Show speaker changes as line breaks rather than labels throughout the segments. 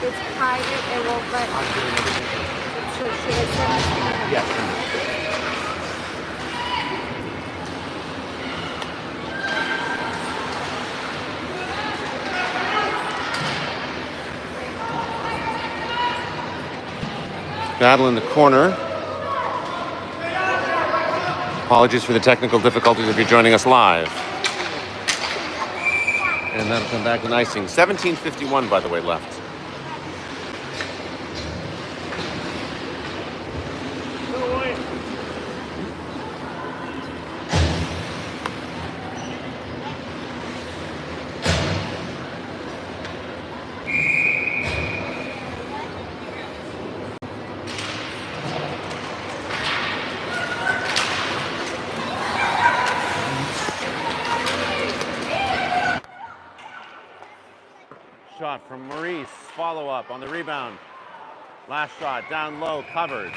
It's private, it won't let.
I'm doing everything.
Should I send this to you?
Yes. Send it. Battle in the corner. Apologies for the technical difficulties if you're joining us live. And that'll come back in icing. 17:51, by the way, left. Shot from Maurice. Follow up on the rebound. Last shot, down low, covered.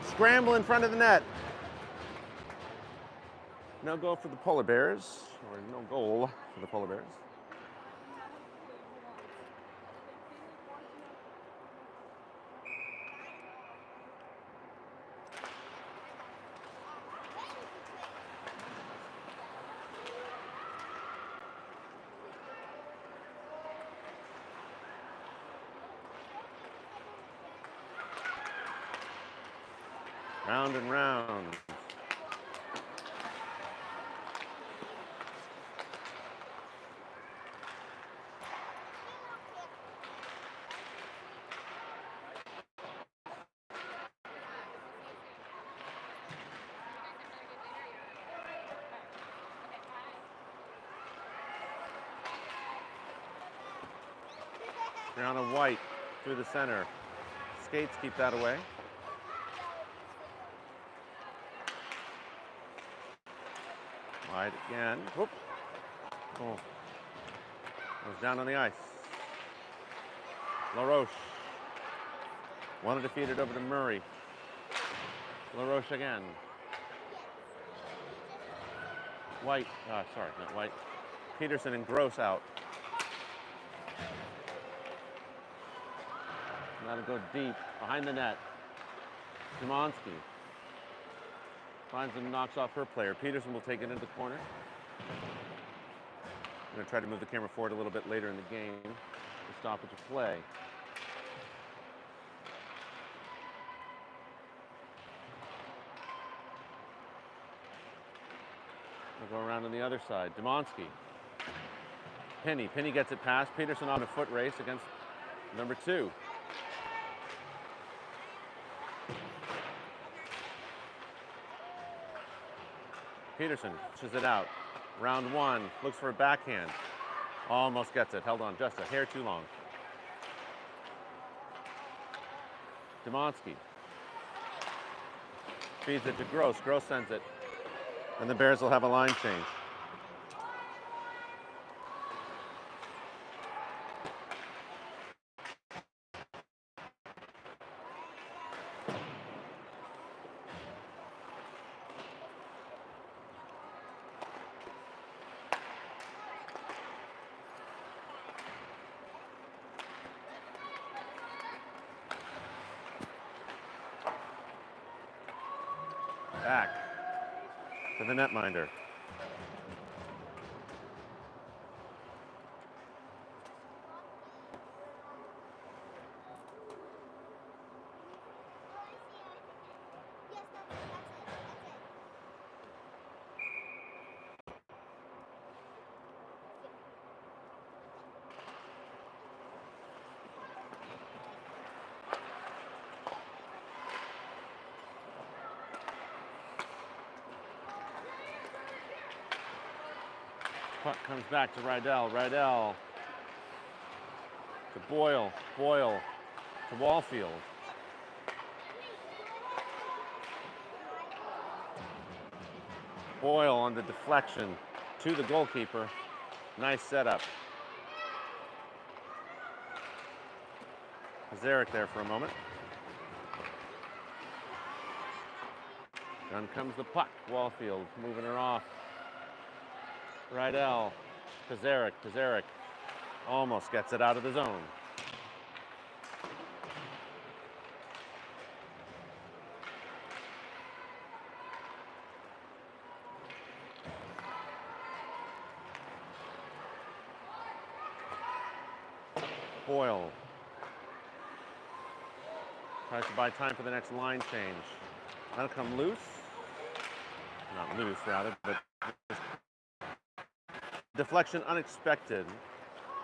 Scramble in front of the net. No goal for the Polar Bears, or no goal for the Polar Bears. Round and round. Brianna White through the center. Skates keep that away. Wide again. Whoop. Oh. Goes down on the ice. LaRoche. Wanted to feed it over to Murray. LaRoche again. White. Sorry, not White. Petersen and Gross out. That'll go deep behind the net. Szymanski finds and knocks off her player. Petersen will take it into the corner. I'm going to try to move the camera forward a little bit later in the game to stoppage of play. We'll go around on the other side. Szymanski. Penny gets it past. Petersen on a foot race against number 2. Petersen pushes it out. Round 1, looks for a backhand. Almost gets it. Held on just a hair too long. Szymanski feeds it to Gross. Gross sends it. And the Bears will have a line change. Back to the netminder. Puck comes back to Rydell. Rydell to Boyle. Boyle to Wallfield. Boyle on the deflection to the goalkeeper. Nice setup. Zarek there for a moment. Down comes the puck. Wallfield moving her off. Rydell, Zarek almost gets it out of the zone. Boyle tries to buy time for the next line change. That'll come loose. Not loose, rather, but deflection unexpected.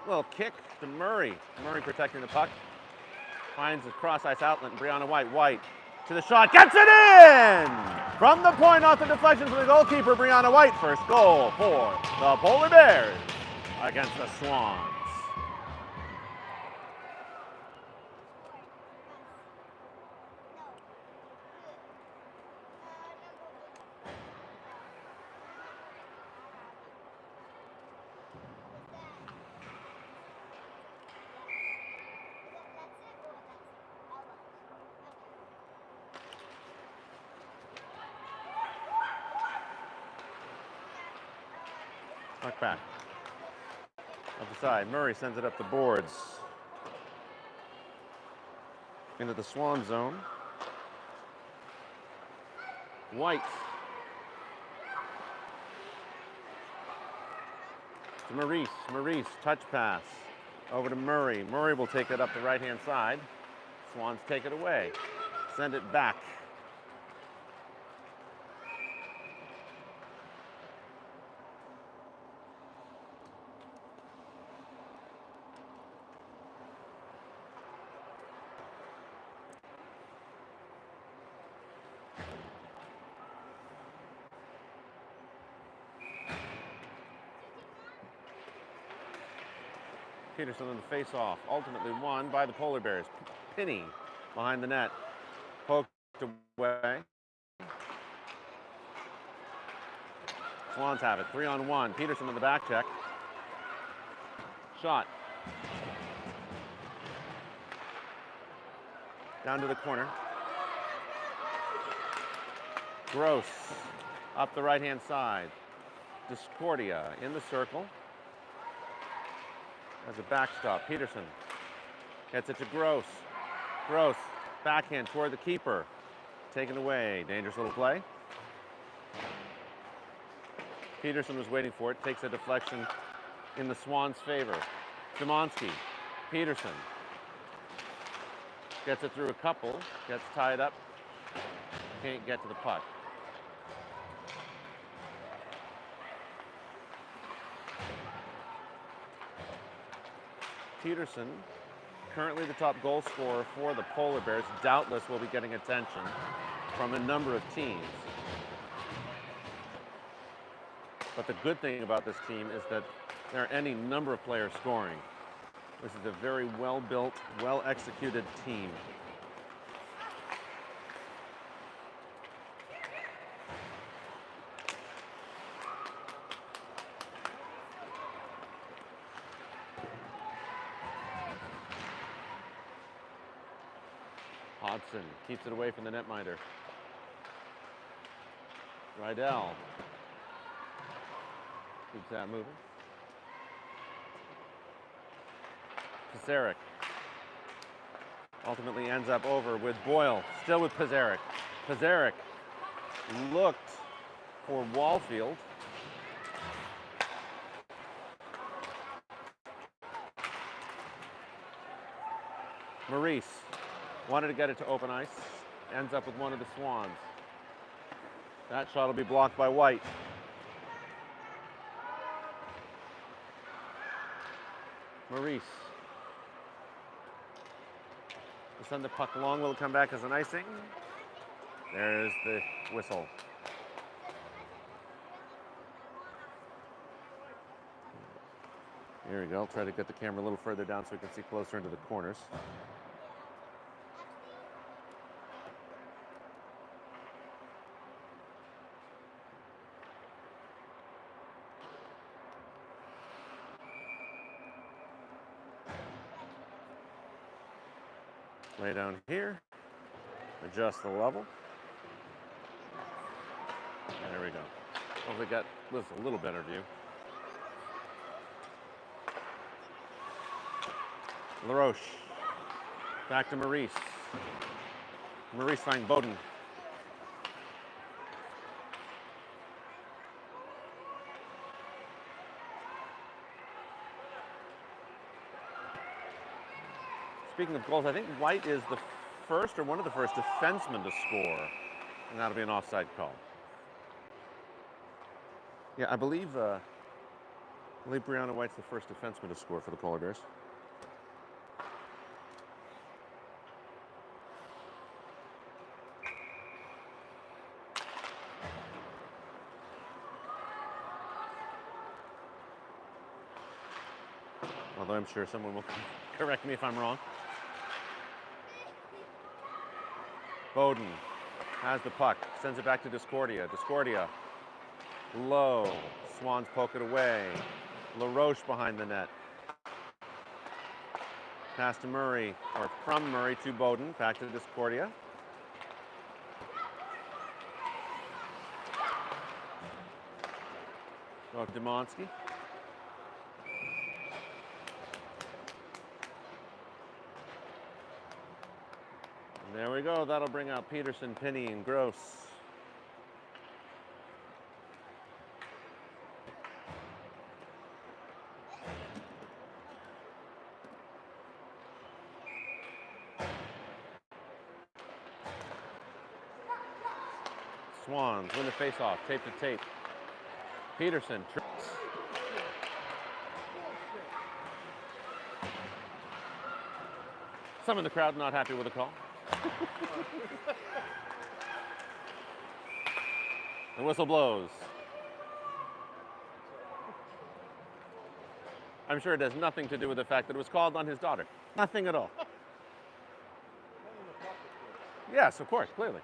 Little kick to Murray. Murray protecting the puck. Finds a cross-ice outlet, and Brianna White. White to the shot, gets it in! From the point off the deflection from the goalkeeper, Brianna White. First goal for the Polar Bears against the Swans. Puck back. Up the side. Murray sends it up the boards. Into the Swan zone. White. To Maurice. Maurice, touch pass. Over to Murray. Murray will take it up the right-hand side. Swans take it away. Send it back. Petersen on the face-off, ultimately won by the Polar Bears. Pinney behind the net, poked away. Swans have it, 3-on-1. Petersen on the back check. Shot. Down to the corner. Gross up the right-hand side. Discordia in the circle. As a backstop, Petersen gets it to Gross. Gross, backhand toward the keeper. Taken away, dangerous little play. Petersen was waiting for it, takes a deflection in the Swans' favor. Szymanski, Petersen. Gets it through a couple, gets tied up, can't get to the puck. Petersen, currently the top goal scorer for the Polar Bears, doubtless will be getting attention from a number of teams. But the good thing about this team is that there are any number of players scoring. This is a very well-built, well-executed team. Hodson keeps it away from the netminder. Rydell keeps that moving. Pizarnik ultimately ends up over with Boyle, still with Pizarnik. Pizarnik looked for Wallfield. Maurice wanted to get it to open ice, ends up with one of the Swans. That shot will be blocked by White. Maurice will send the puck long. Will it come back as an icing? There's the whistle. Here we go. I'll try to get the camera a little further down so we can see closer into the corners. Lay down here, adjust the level. There we go. Hopefully got this a little better view. LaRoche, back to Maurice. Maurice finds Bowden. Speaking of goals, I think White is the first or one of the first defensemen to score, and that'll be an offside call. Yeah, I believe Brianna White's the first defenseman to score for the Polar Bears. Although I'm sure someone will correct me if I'm wrong. Bowden has the puck, sends it back to Discordia. Discordia, low. Swans poke it away. LaRoche behind the net. Pass to Murray, or from Murray to Bowden, back to Discordia. Go to Demonsky. There we go. That'll bring out Petersen, Penny, and Gross. Swans win the face-off, tape to tape. Petersen trips. Some in the crowd not happy with the call. The whistle blows. I'm sure it has nothing to do with the fact that it was called on his daughter. Nothing at all. Yes, of course, clearly.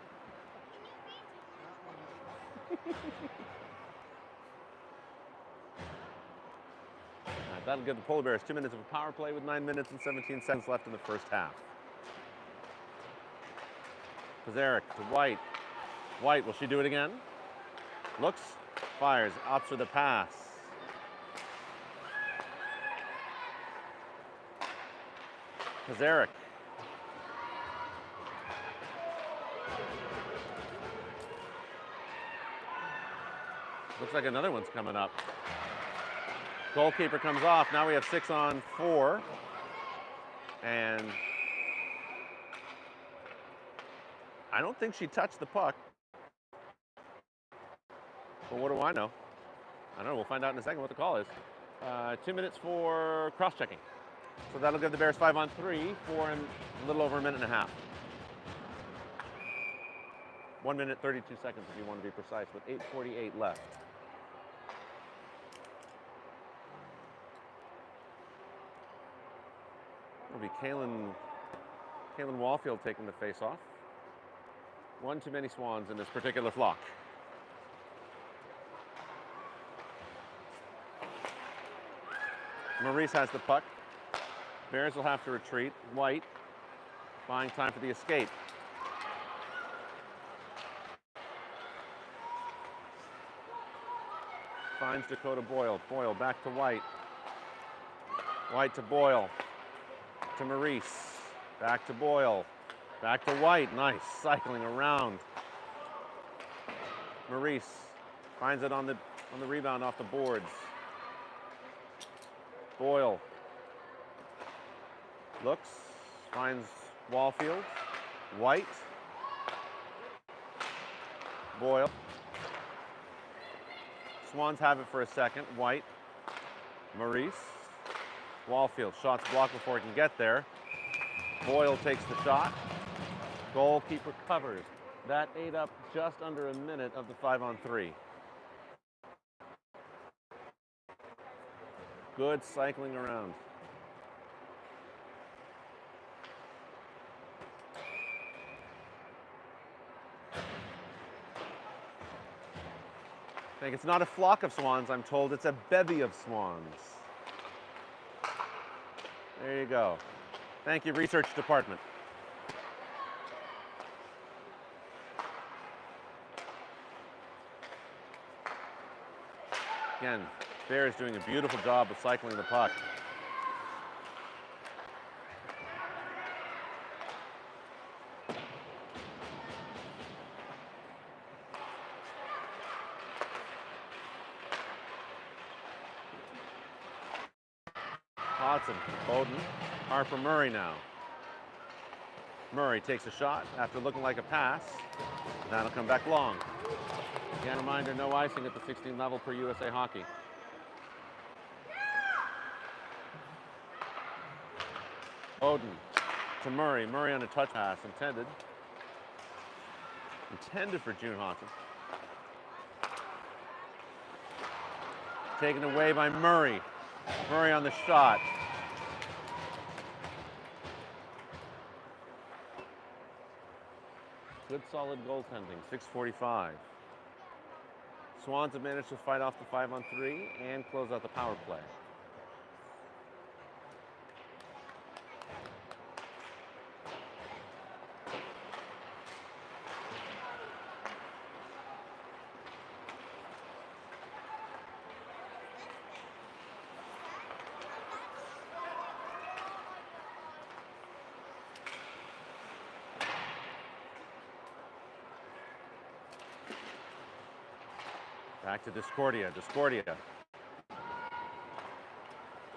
That'll give the Polar Bears 2 minutes of a power play with 9 minutes and 17 seconds left in the first half. Pizarnik to White. White, will she do it again? Looks, fires, opts for the pass. Pizarnik. Looks like another one's coming up. Goalkeeper comes off. Now we have 6 on 4. And I don't think she touched the puck. But what do I know? I don't know. We'll find out in a second what the call is. 2 minutes for cross-checking. So that'll give the Bears 5 on 3 for a little over a minute and a half. 1 minute, 32 seconds if you want to be precise, with 8:48 left. It'll be Kaylin Wallfield taking the face-off. One too many Swans in this particular flock. Maurice has the puck. Bears will have to retreat. White buying time for the escape. Finds Dakota Boyle. Boyle back to White. White to Boyle. To Maurice. Back to Boyle. Back to White. Nice cycling around. Maurice finds it on the rebound off the boards. Boyle looks, finds Wallfield. White. Boyle. Swans have it for a second. White. Maurice. Wallfield. Shot's blocked before he can get there. Boyle takes the shot. Goalkeeper covers. That ate up just under a minute of the 5 on 3. Good cycling around. I think it's not a flock of swans, I'm told it's a bevy of swans. There you go. Thank you, research department. Again, Bears doing a beautiful job of cycling the puck. Hodson, Bowden, Harper Murray now. Murray takes a shot after looking like a pass. That'll come back long. Again, reminder, no icing at the 16 level per USA Hockey. Bowden to Murray. Murray on a touch pass intended for June Hawson. Taken away by Murray. Murray on the shot. Good solid goaltending, 6:45. Swans have managed to fight off the 5-on-3 and close out the power play. Back to Discordia. Discordia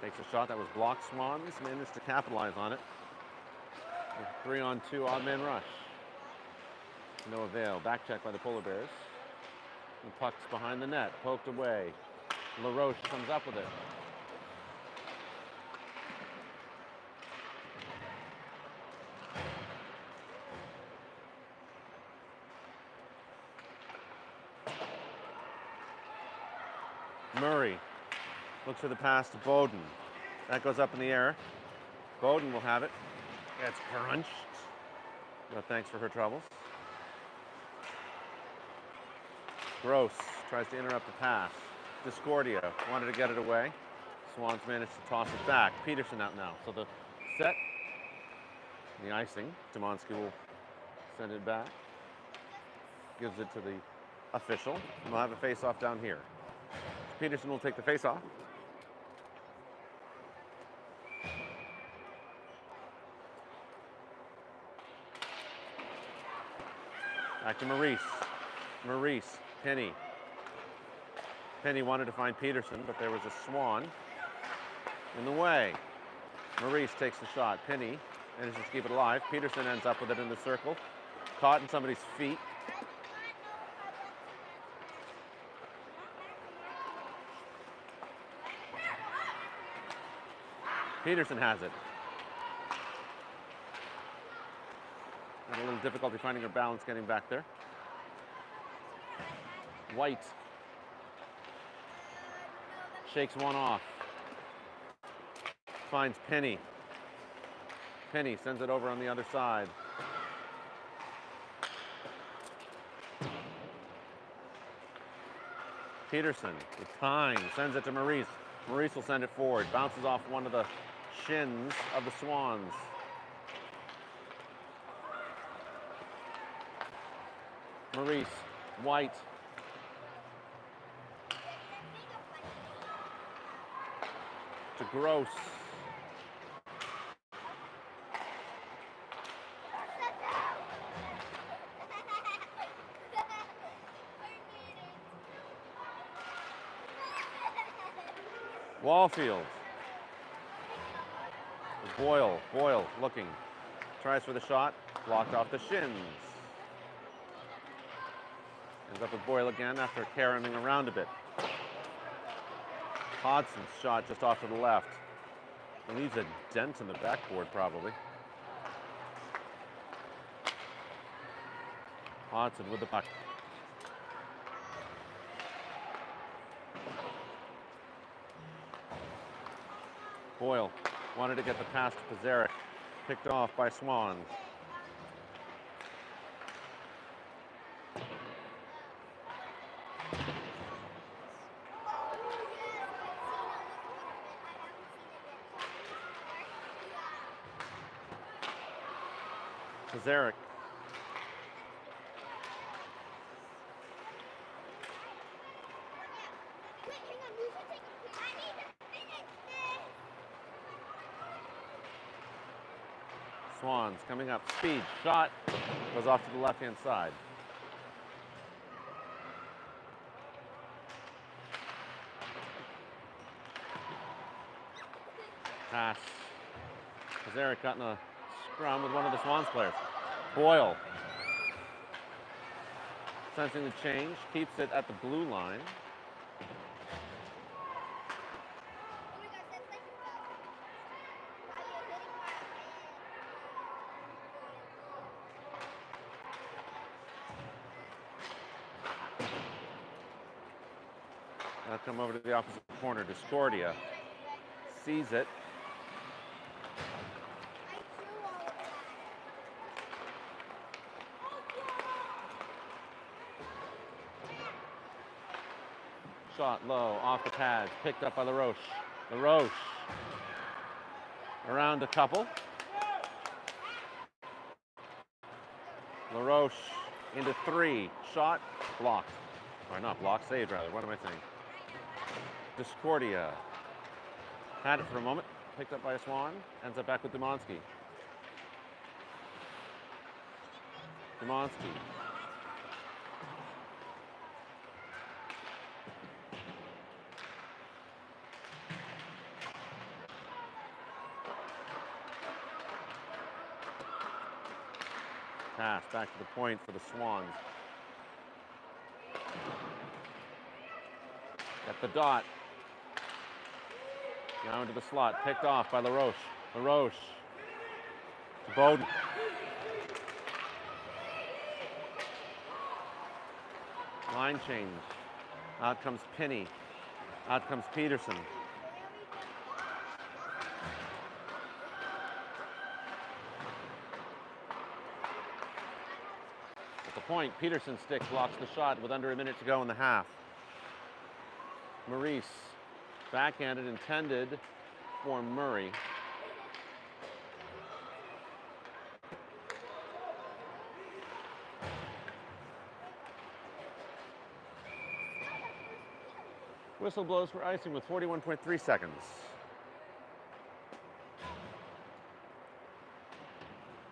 takes a shot that was blocked. Swans managed to capitalize on it. 3-on-2 odd man rush. No avail. Back check by the Polar Bears. The puck's behind the net. Poked away. LaRoche comes up with it. Murray looks for the pass to Bowden. That goes up in the air. Bowden will have it. Gets crunched. No thanks for her troubles. Gross tries to interrupt the pass. Discordia wanted to get it away. Swans managed to toss it back. Petersen out now. So the set, the icing. Demonsky will send it back. Gives it to the official. And we'll have a face-off down here. Petersen will take the face-off. Back to Maurice. Maurice, Penny. Penny wanted to find Petersen, but there was a Swan in the way. Maurice takes the shot. Penny manages to keep it alive. Petersen ends up with it in the circle. Caught in somebody's feet. Petersen has it. Had a little difficulty finding her balance getting back there. White shakes one off. Finds Penny. Penny sends it over on the other side. Petersen with time sends it to Maurice. Maurice will send it forward. Bounces off one of the shins of the Swans. Maurice, White. To Gross. Wallfield. Boyle looking. Tries for the shot. Blocked off the shins. Ends up with Boyle again after caroming around a bit. Hodgson's shot just off to the left. It leaves a dent in the backboard probably. Hodgson with the puck. Boyle wanted to get the pass to Pizarnik. Picked off by Swans. Pizarnik. Swans coming up. Speed. Shot. Goes off to the left-hand side. Pass. Pizarnik got in a scrum with one of the Swans players. Boyle, sensing the change, keeps it at the blue line. Now come over to the opposite corner. Discordia sees it. Shot low, off the pads, picked up by LaRoche. LaRoche around a couple. LaRoche into three. Shot blocked. Or not blocked, saved rather. What am I saying? Discordia had it for a moment, picked up by a Swan, ends up back with Demonsky. Demonsky. Pass back to the point for the Swans. At the dot. Now into the slot, picked off by LaRoche. LaRoche to Bowden. Line change. Out comes Pinney. Out comes Petersen. At the point, Petersen's stick blocks the shot with under a minute to go in the half. Maurice, backhanded, intended for Murray. Whistle blows for icing with 41.3 seconds.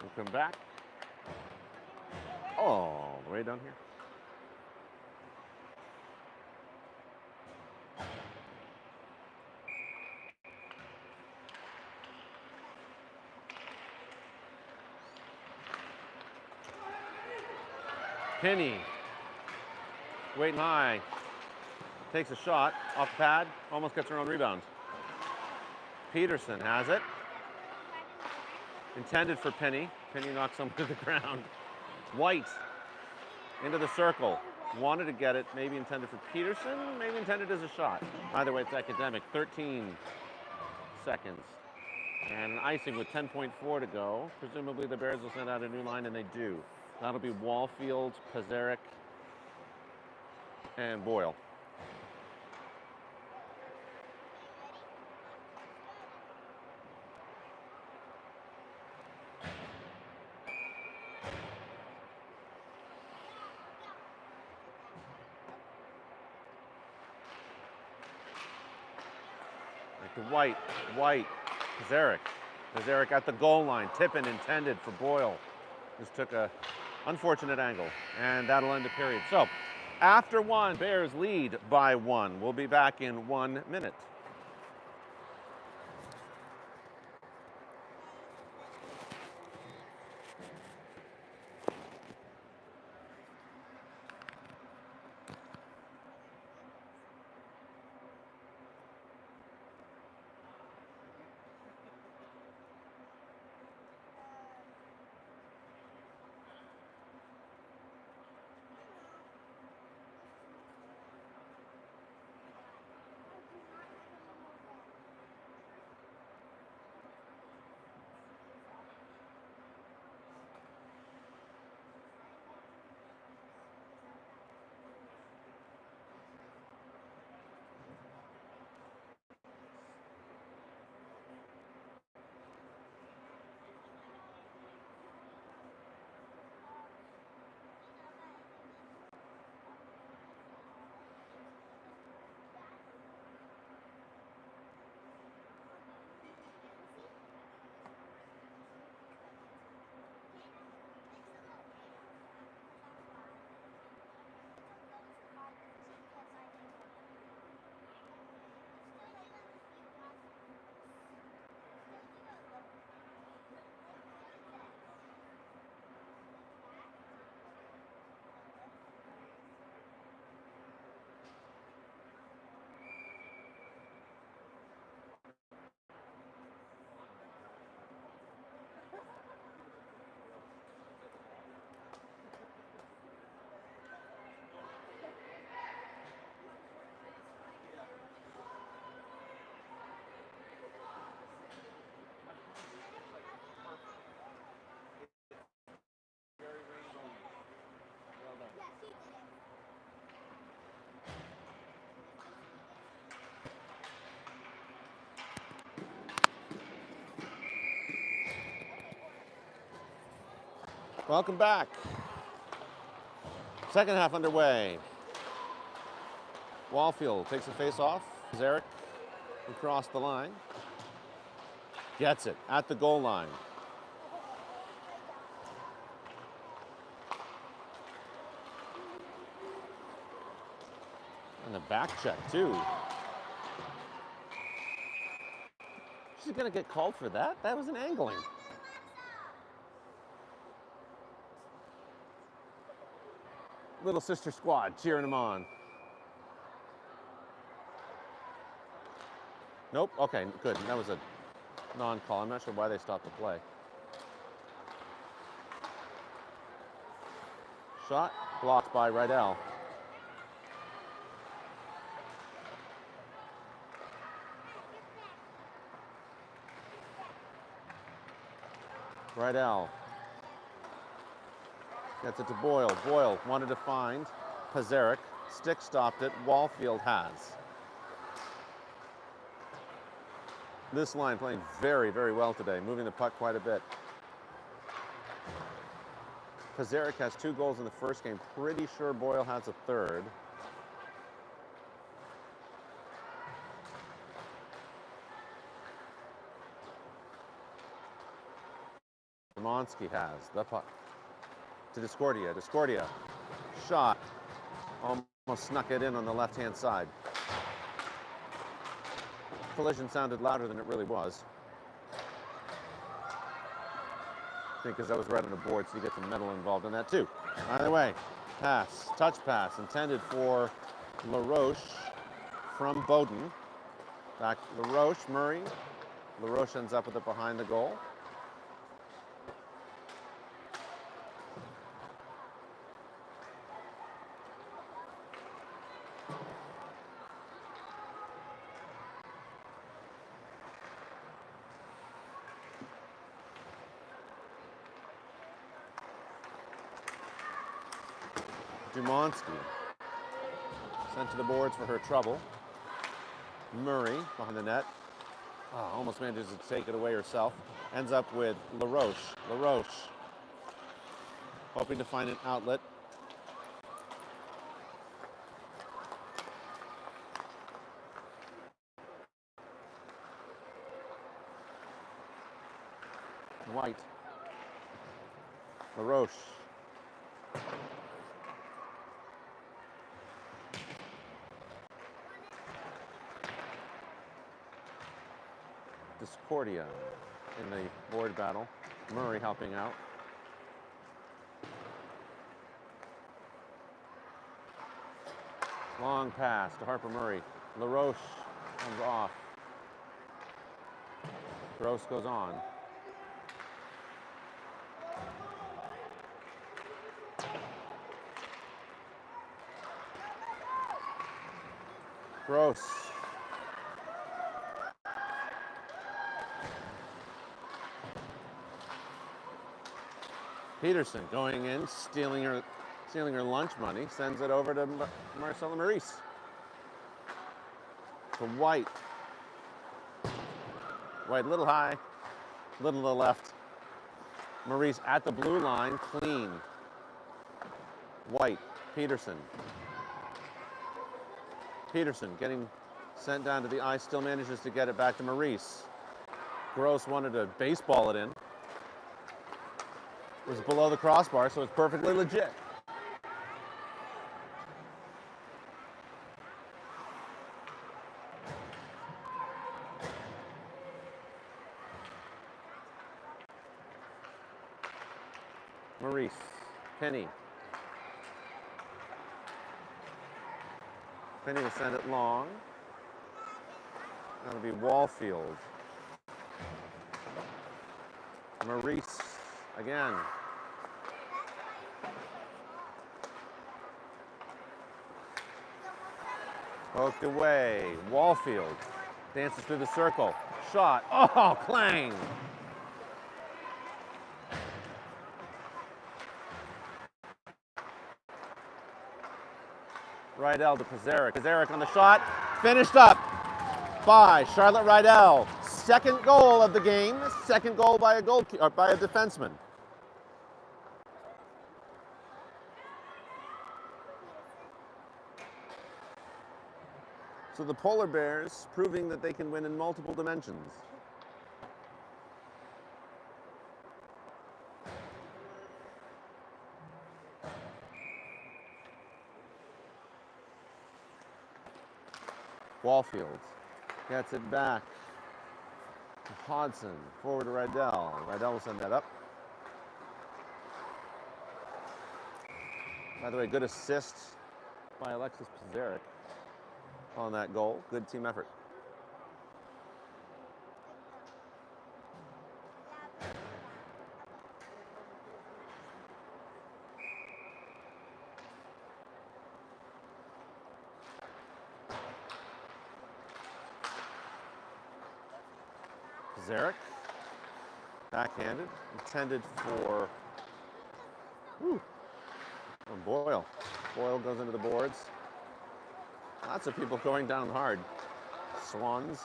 We'll come back. All the way down here. Pinney, waiting high, takes a shot off the pad, almost gets her own rebound. Petersen has it. Intended for Pinney. Pinney knocks him to the ground. White into the circle. Wanted to get it, maybe intended for Petersen, maybe intended as a shot. Either way, it's academic. 13 seconds. And an icing with 10.4 to go. Presumably the Bears will send out a new line, and they do. That'll be Wallfield, Pazarek, and Boyle. Back to White, Pazarek. Pazarek at the goal line. Tippin intended for Boyle. This took a unfortunate angle, and that'll end the period. So, after one, Bears lead by 1. We'll be back in 1 minute. Welcome back. Second half underway. Wallfield takes a face off. Zarek across the line. Gets it at the goal line. And the back check, too. She's going to get called for that? That was an angling. Little sister squad cheering him on. Nope, okay, good. That was a non-call. I'm not sure why they stopped the play. Shot blocked by Rydell. Rydell gets it to Boyle. Boyle wanted to find Pazarek. Stick stopped it. Wallfield has. This line playing very, very well today, moving the puck quite a bit. Pazarek has 2 goals in the first game. Pretty sure Boyle has a third. Monsky has the puck to Discordia. Discordia, shot, almost snuck it in on the left-hand side. Collision sounded louder than it really was. I think because I was right on the board, so you get some metal involved in that too. Either way, pass, touch pass, intended for LaRoche from Bowden. Back LaRoche, Murray. LaRoche ends up with it behind the goal. Dumonsky sent to the boards for her trouble. Murray behind the net. Almost manages to take it away herself. Ends up with LaRoche. LaRoche hoping to find an outlet. White. LaRoche. Discordia in the board battle. Murray helping out. Long pass to Harper Murray. LaRoche comes off. Gross goes on. Gross. Petersen going in, stealing her lunch money, sends it over to Marcella Maurice. To White. White a little high, little to the left. Maurice at the blue line, clean. White, Petersen. Petersen getting sent down to the ice, still manages to get it back to Maurice. Gross wanted to baseball it in. It was below the crossbar, so it's perfectly legit. Maurice, Penny. Penny will send it long. That'll be Wallfield. Maurice again. Poked away. Wallfield dances through the circle. Shot. Oh, clang. Rydell to Pazarek. Pazarek on the shot. Finished up by Charlotte Rydell. Second goal of the game. Second goal by a defenseman. So the polar bears proving that they can win in multiple dimensions. Wallfield gets it back to Hodson, forward to Rydell. Rydell will send that up. By the way, good assist by Alexis Pizarnik on that goal. Good team effort. Pizarnik, backhanded, intended for Boyle. Boyle goes into the boards. Lots of people going down hard. Swans.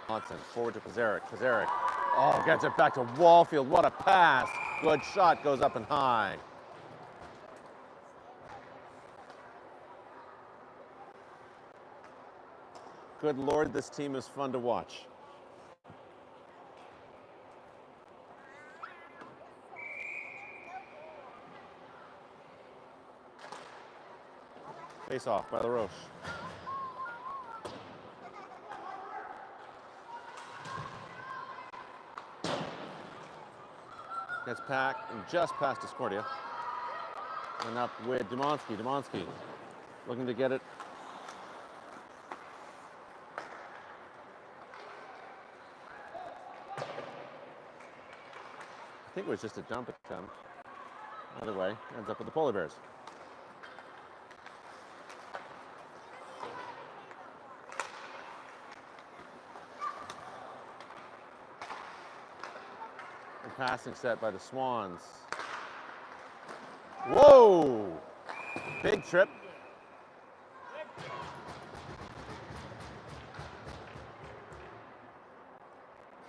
Hodson, forward to Pizarnik. Pizarnik, gets it back to Wallfield. What a pass. Good shot, goes up and high. Good Lord, this team is fun to watch. Face off by LaRoche. Gets packed and just past Discordia. And up with Dumansky. Dumansky looking to get it. I think it was just a jump attempt. Either way, ends up with the Polar Bears. And passing set by the Swans. Whoa! Big trip.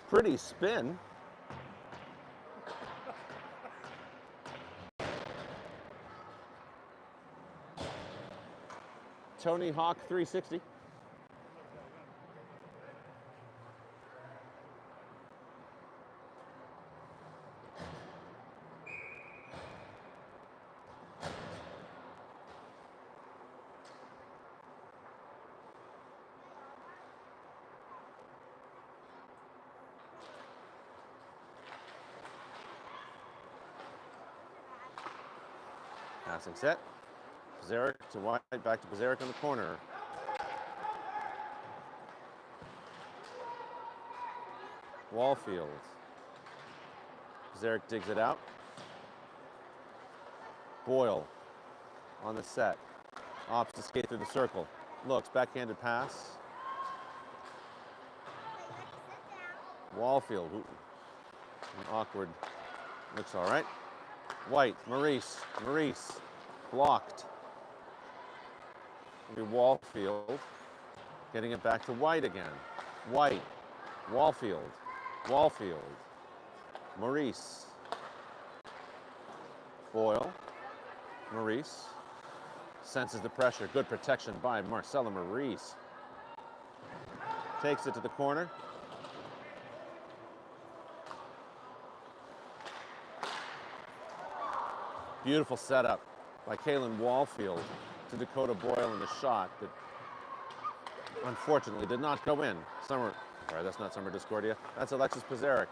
Pretty spin. Tony Hawk 360. Passing set. Pizarnik to White, back to Pizarnik in the corner. Wallfield. Pizarnik digs it out. Boyle on the set. Opts to skate through the circle. Looks, backhanded pass. Wallfield. Ooh. Awkward. Looks all right. White, Maurice. Maurice blocked. Wallfield getting it back to White again. White, Wallfield, Wallfield, Maurice, Boyle, Maurice, senses the pressure. Good protection by Marcella Maurice. Takes it to the corner. Beautiful setup by Kaylin Wallfield to Dakota Boyle in the shot that unfortunately did not go in. Sorry, that's not Summer Discordia. That's Alexis Pizarnik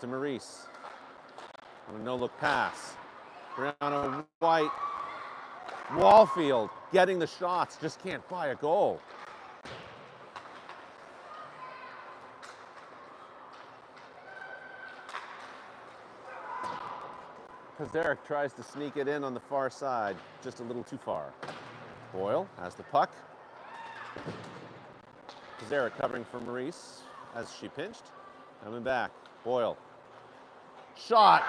to Maurice. On a no-look pass. Brianna White. Wallfield getting the shots, just can't buy a goal. Pizarnik tries to sneak it in on the far side, just a little too far. Boyle has the puck. Pizarnik covering for Maurice as she pinched. Coming back. Boyle. Shot.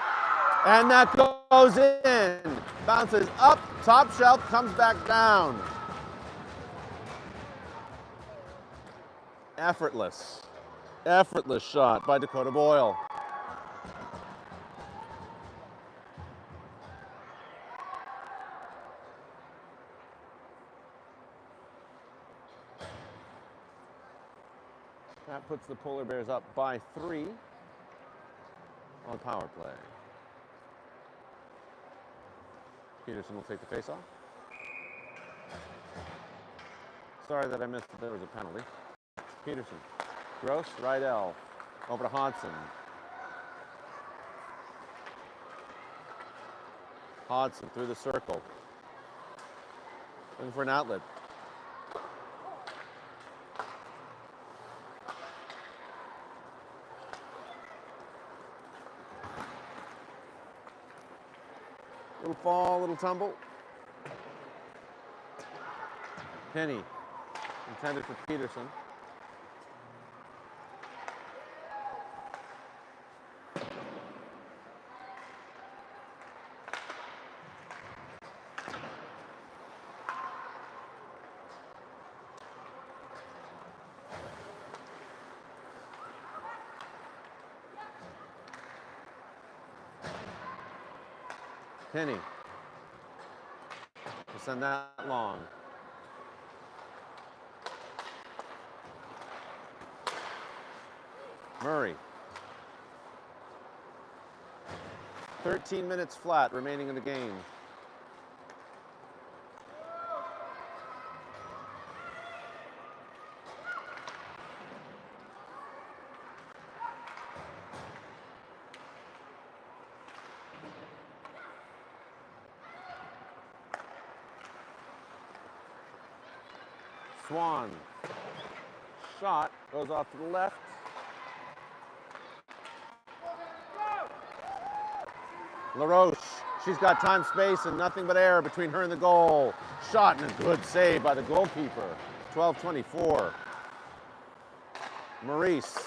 And that goes in. Bounces up. Top shelf. Comes back down. Effortless. Effortless shot by Dakota Boyle. That puts the Polar Bears up by 3 on power play. Petersen will take the face-off. Sorry that I missed that there was a penalty. Petersen. Gross, Rydell. Over to Hodson. Hodson through the circle. Looking for an outlet. Little fall, little tumble. Penny, intended for Petersen. Penny. We'll send that long. Murray. 13 minutes flat remaining in the game. Swan. Shot goes off to the left. LaRoche. She's got time, space, and nothing but air between her and the goal. Shot and a good save by the goalkeeper. 12-24. Maurice.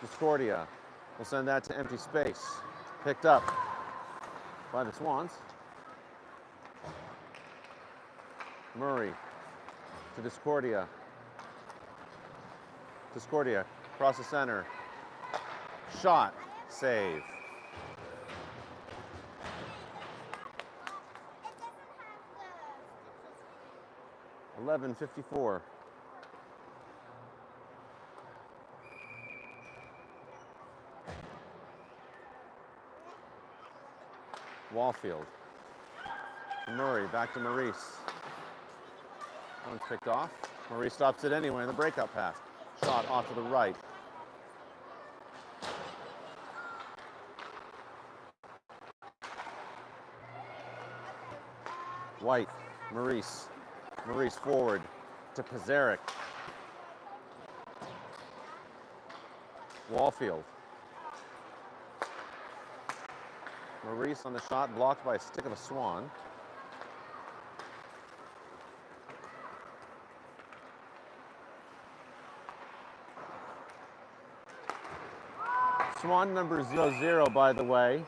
Discordia will send that to empty space. Picked up by the Swans. Murray to Discordia. Discordia across the center. Shot, save. $11.54. Wallfield. Murray back to Maurice. One's picked off. Maurice stops it anyway in the breakout pass. Shot off to the right. White. Maurice. Maurice forward to Pizarnik. Wallfield. Maurice on the shot, blocked by a stick of a Swan. Swan number 00, by the way.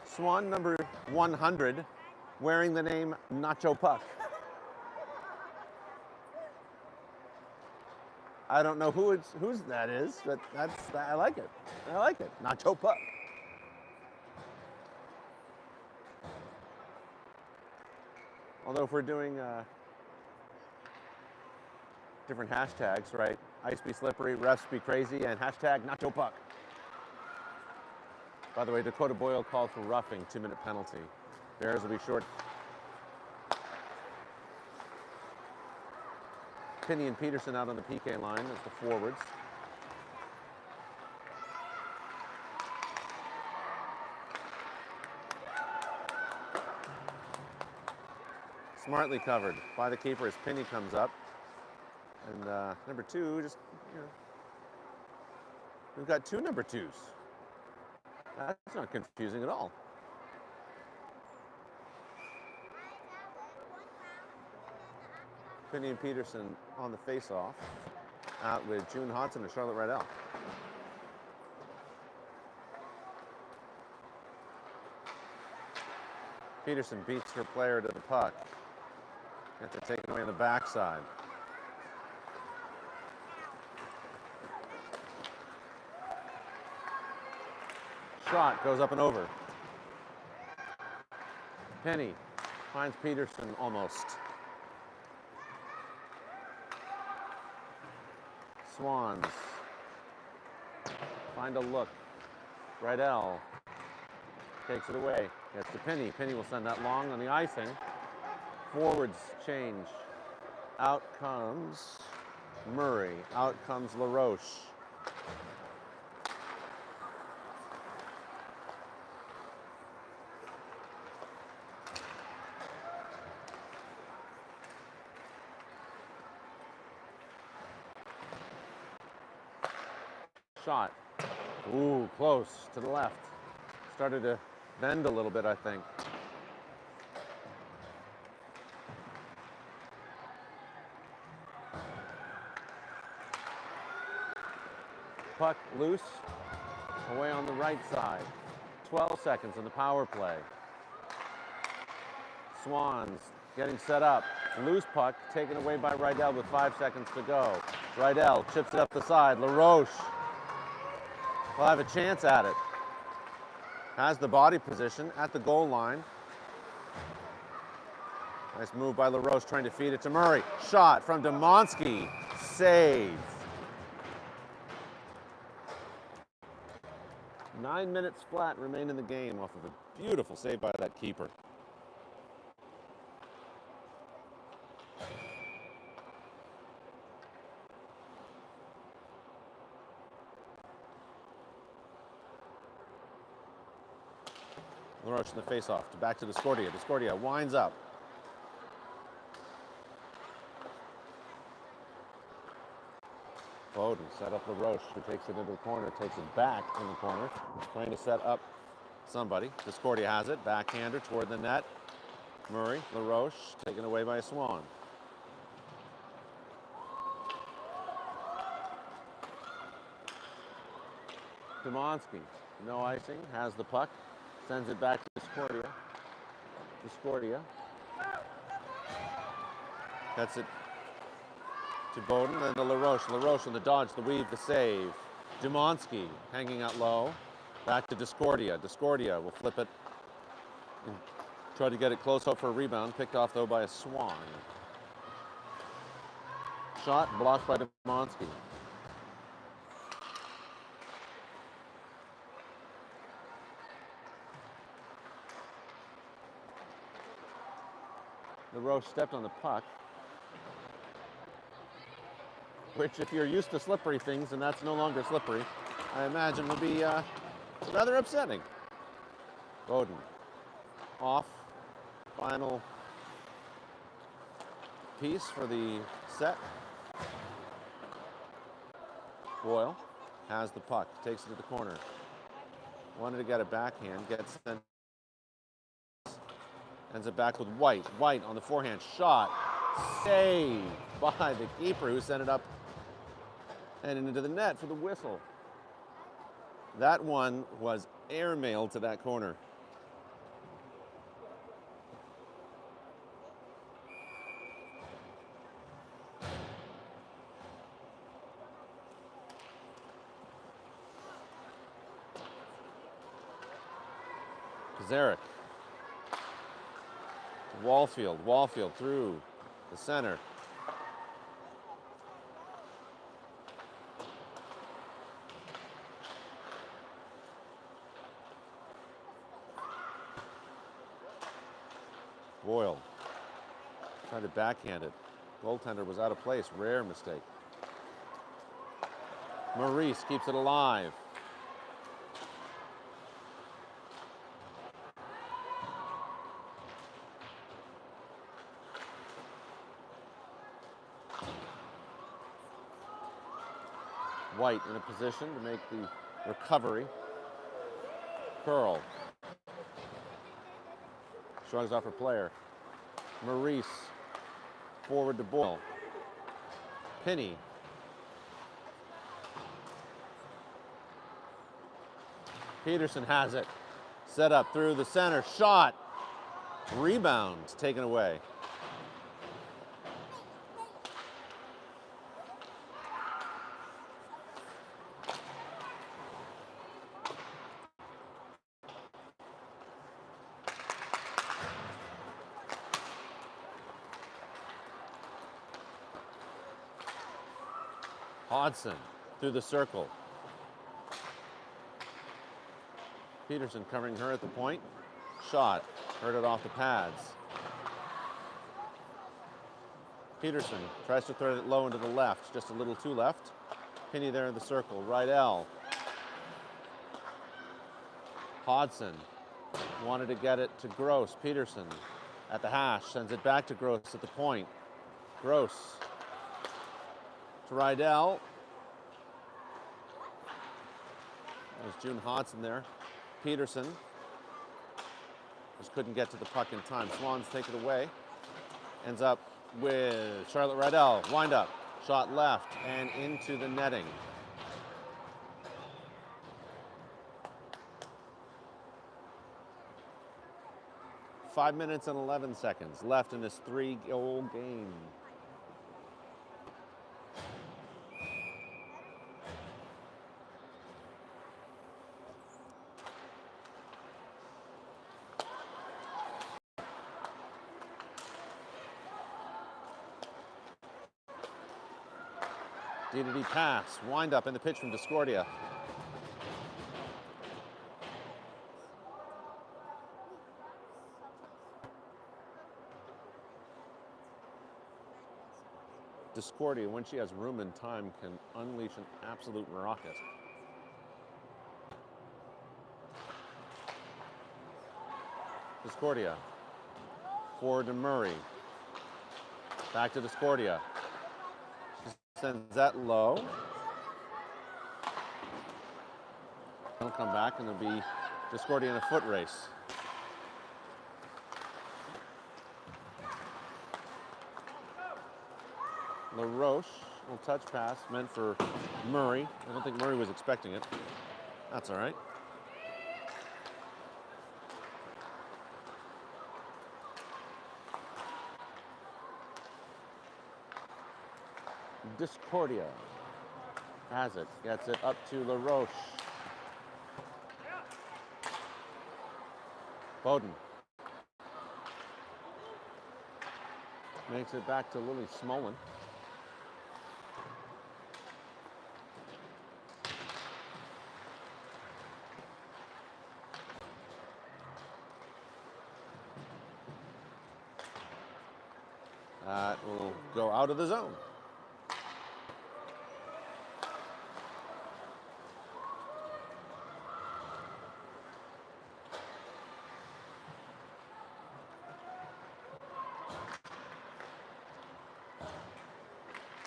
Swan number 100, wearing the name Nacho Puck. I don't know whose that is, but I like it. I like it. Nacho Puck. Although if we're doing different hashtags, right? Ice be slippery, refs be crazy, and hashtag Nacho Puck. By the way, Dakota Boyle called for roughing, 2-minute penalty. Bears will be short. Penny and Petersen out on the PK line as the forwards. Smartly covered by the keeper as Penny comes up. And number 2, just, you know, we've got 2 number 2s. That's not confusing at all. Penny and Petersen on the face-off, out with June Hodson and Charlotte Rydell. Petersen beats her player to the puck. Have to take it away on the backside. Shot goes up and over. Penny finds Petersen almost. Swans find a look. Rydell takes it away. Gets to Penny. Penny will send that long on the icing. Forwards change. Out comes Murray. Out comes LaRoche. Shot. Ooh, close to the left. Started to bend a little bit, I think. Puck loose, away on the right side. 12 seconds in the power play. Swans getting set up. Loose puck taken away by Rydell with 5 seconds to go. Rydell chips it up the side. LaRoche will have a chance at it. Has the body position at the goal line. Nice move by LaRoche trying to feed it to Murray. Shot from Demonsky. Save. 9 minutes flat remain in the game off of a beautiful save by that keeper. LaRoche in the face-off. Back to Discordia. Discordia winds up. Bowden set up LaRoche, who takes it into the corner, takes it back in the corner. Trying to set up somebody. Discordia has it. Backhander toward the net. Murray, LaRoche, taken away by a Swan. Demonsky, no icing, has the puck. Sends it back to Discordia. Discordia. Gets it to Bowden, then to LaRoche. LaRoche on the dodge, the weave, the save. Demonsky hanging out low. Back to Discordia. Discordia will flip it and try to get it close up for a rebound. Picked off, though, by a Swan. Shot blocked by Demonsky. LaRoche stepped on the puck, which, if you're used to slippery things and that's no longer slippery, I imagine would be rather upsetting. Bowden off. Final piece for the set. Boyle has the puck, takes it to the corner. Wanted to get a backhand, gets sent. Ends it back with White. White on the forehand shot. Saved by the keeper, who sent it up and into the net for the whistle. That one was airmailed to that corner. Zarek. Wallfield through the center. Boyle tried to backhand it. Goaltender was out of place. Rare mistake. Maurice keeps it alive. White in a position to make the recovery. Curl. Shrugs off her player. Maurice forward to Boyle. Penny. Petersen has it. Set up through the center. Shot. Rebound taken away. Hodson through the circle. Petersen covering her at the point. Shot. Heard it off the pads. Petersen tries to thread it low into the left. Just a little too left. Penny there in the circle. Rydell. Hodson wanted to get it to Gross. Petersen at the hash. Sends it back to Gross at the point. Gross to Rydell. There's June Hodson there. Petersen just couldn't get to the puck in time. Swans take it away. Ends up with Charlotte Rydell. Wind up. Shot left and into the netting. Five minutes and 11 seconds left in this 3-goal game. D-to-D pass, wind up in the pitch from Discordia. Discordia, when she has room and time, can unleash an absolute rocket. Discordia, forward to Murray. Back to Discordia. Sends that low. He'll come back and it'll be Discordia in a foot race. LaRoche, little touch pass meant for Murray. I don't think Murray was expecting it. That's all right. Discordia has it, gets it up to LaRoche. Bowden makes it back to Lily Smolin. That will go out of the zone.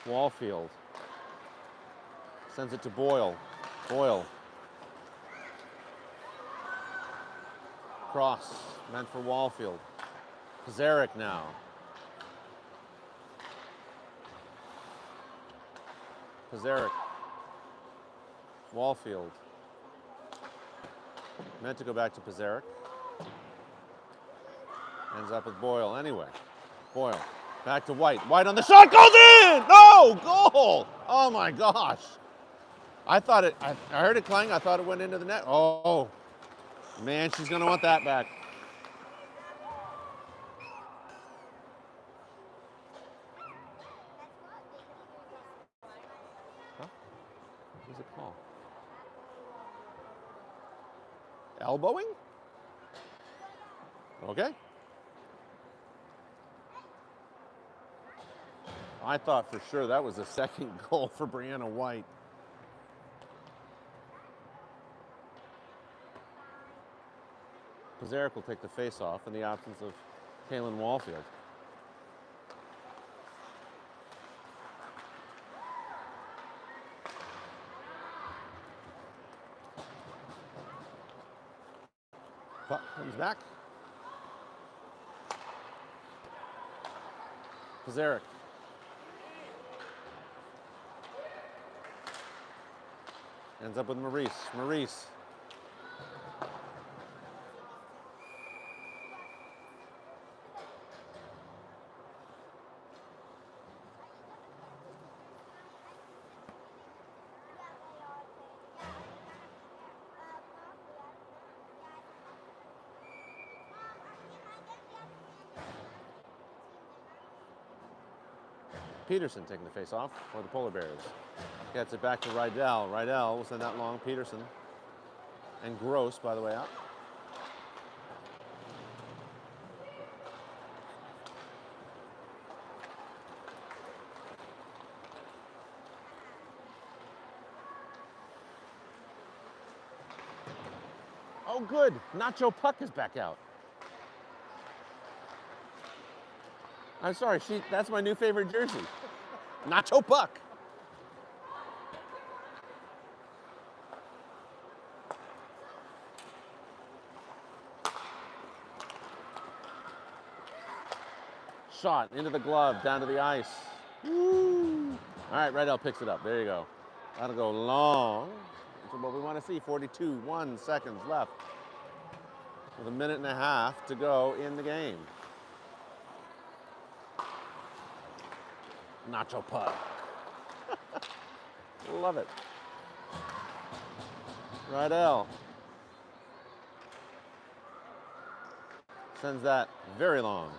Wallfield sends it to Boyle. Boyle. Cross meant for Wallfield. Pizarnik now. Pizarnik. Wallfield. Meant to go back to Pizarnik. Ends up with Boyle anyway. Boyle. Back to White. White on the shot. Goes in! No! Goal! Oh my gosh. I thought it, I heard it clang. I thought it went into the net. Oh, man, she's going to want that back. Huh? What's it called? Elbowing? Okay. I thought for sure that was a second goal for Brianna White. Pizarnik will take the face-off in the absence of Kaylin Wallfield. Puck comes back. Pizarnik. Ends up with Maurice. Maurice. Petersen taking the face off for the Polar Bears. Gets it back to Rydell. Rydell will send that long. Petersen. And Gross, by the way, out. Oh, good. Nacho Puck is back out. I'm sorry, that's my new favorite jersey. Nacho Puck. Shot into the glove, down to the ice. Woo. All right, Rydell picks it up. There you go. That'll go long. That's what we want to see. 42 seconds left. With a minute and a half to go in the game. Nacho Puck. Love it. Rydell sends that very long.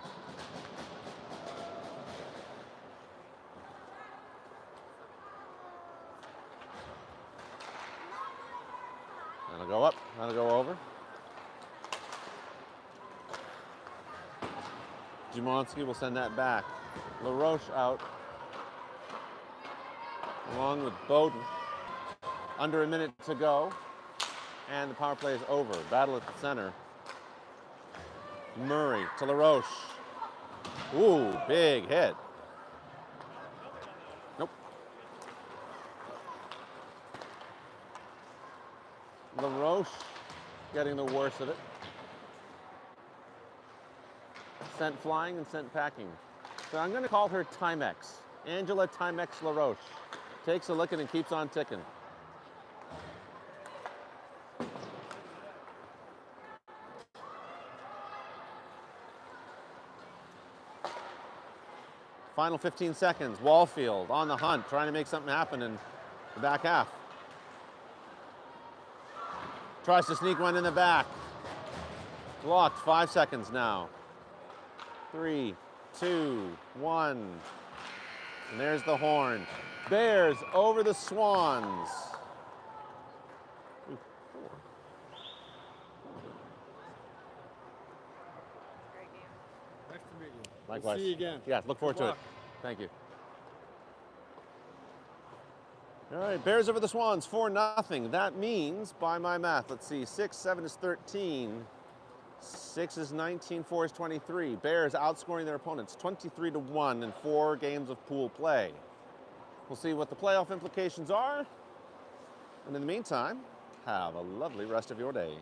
That'll go up, that'll go over. Jumonski will send that back. LaRoche out, along with Bowden. Under a minute to go, and the power play is over. Battle at the center. Murray to LaRoche. Ooh, big hit. Nope. LaRoche getting the worst of it. Sent flying and sent packing. So I'm going to call her Timex. Angela Timex LaRoche. Takes a licking and keeps on ticking. Final 15 seconds. Wallfield on the hunt, trying to make something happen in the back half. Tries to sneak one in the back. Blocked. 5 seconds now. 3, 2, 1. And there's the horn. Bears over the Swans.
Nice to meet you.
Likewise.
We'll see you again.
Yeah, look forward
Good
to it.
luck.
Thank you. All right, Bears over the Swans, 4-0. That means, by my math, let's see, 6, 7 is 13. 6 is 19, 4 is 23. Bears outscoring their opponents 23-1 in 4 games of pool play. We'll see what the playoff implications are. And in the meantime, have a lovely rest of your day.